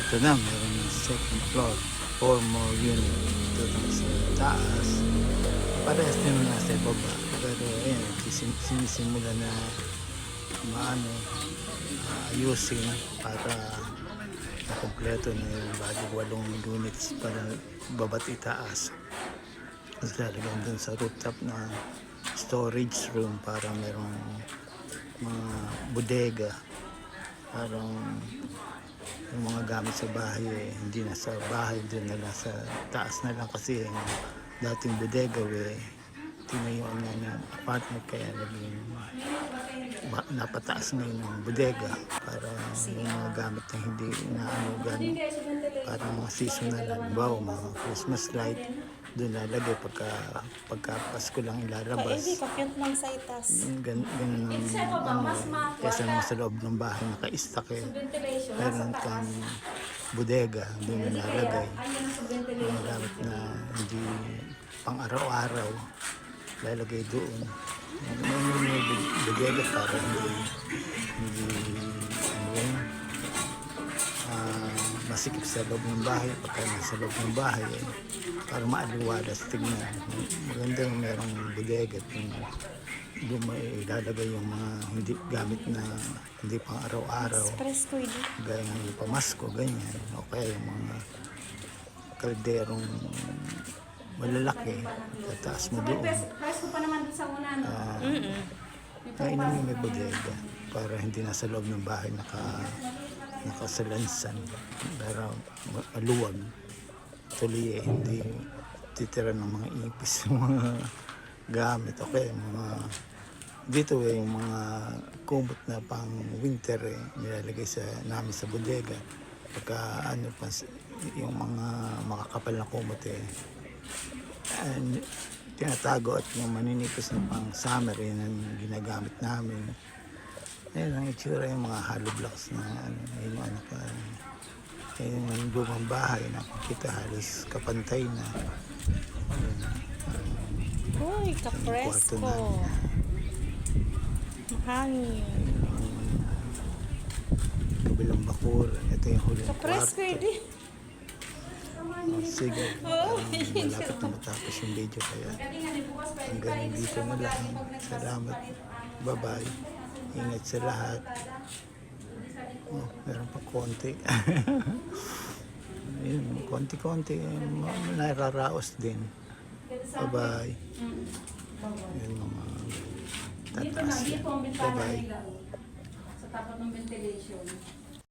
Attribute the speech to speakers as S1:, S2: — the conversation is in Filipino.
S1: ito na, meron ng second floor, 4 more unit ito na sa taas. Parehas din na sa baba, pero ayan, sinisimula na maano, ayusin para kompleto na yung bagong 8 units para babat itaas. Tapos lalagyan dun sa rooftop na storage room para merong mga bodega, parang yung mga gamit sa bahay hindi na sa bahay, dun na lang sa taas na lang kasi yung dating bodega tinayuan nga ng apartment kaya naging napataas ngayon ng bodega para yung mga gamit na hindi inaano gano'n, parang mga seasonal, halimbawa mga Christmas light doon lalagay pagka Pasko lang ilalabas.
S2: Hindi, kakyat lang sa itas.
S1: Ganun ang kesa naman sa loob ng bahay naka-stack meron kang bodega doon nilalagay mga gamit na hindi pang araw-araw, lalagay doon. May bodega para hindi ano yan, masikip sa loob ng bahay. Pagka nasa loob ng bahay para maaliwalas tignan. Maganda yung merong bodega at doon may ilalagay yung mga hindi gamit na hindi pang araw-araw, gaya ng yung pamasko, ganyan, o kaya yung mga kalderong malalaki, tataas mo doon. Nainami may bodega para hindi nasa loob ng bahay nakasalansan, para maluwag tuloy hindi titira ng mga ipis mga gamit. Okay, mga dito yung mga kumot na pang winter nilalagay namin sa bodega. Pagka ano pa yung mga makakapal na kumot tinatago, at yung maninipis na pang summer yun ang ginagamit namin. Ayun ang itsura, yung mga hollow blocks na yung ano pa, yung lumang bahay nakikita halos kapantay na.
S2: Uy, kapresko. Mahangin.
S1: Kabilang bakuran. Ito yung huling
S2: Kapresko, hindi.
S1: Sige. Malapit na matapos yung video kaya hanggang dito na lang. Salamat. Bye-bye. Ingat sa lahat. Meron pa konti. Ayun, konti-konti. Nararaos din. Bye-bye. Ayun mga tataas. Bye-bye.
S3: Sa tapat ng ventilation.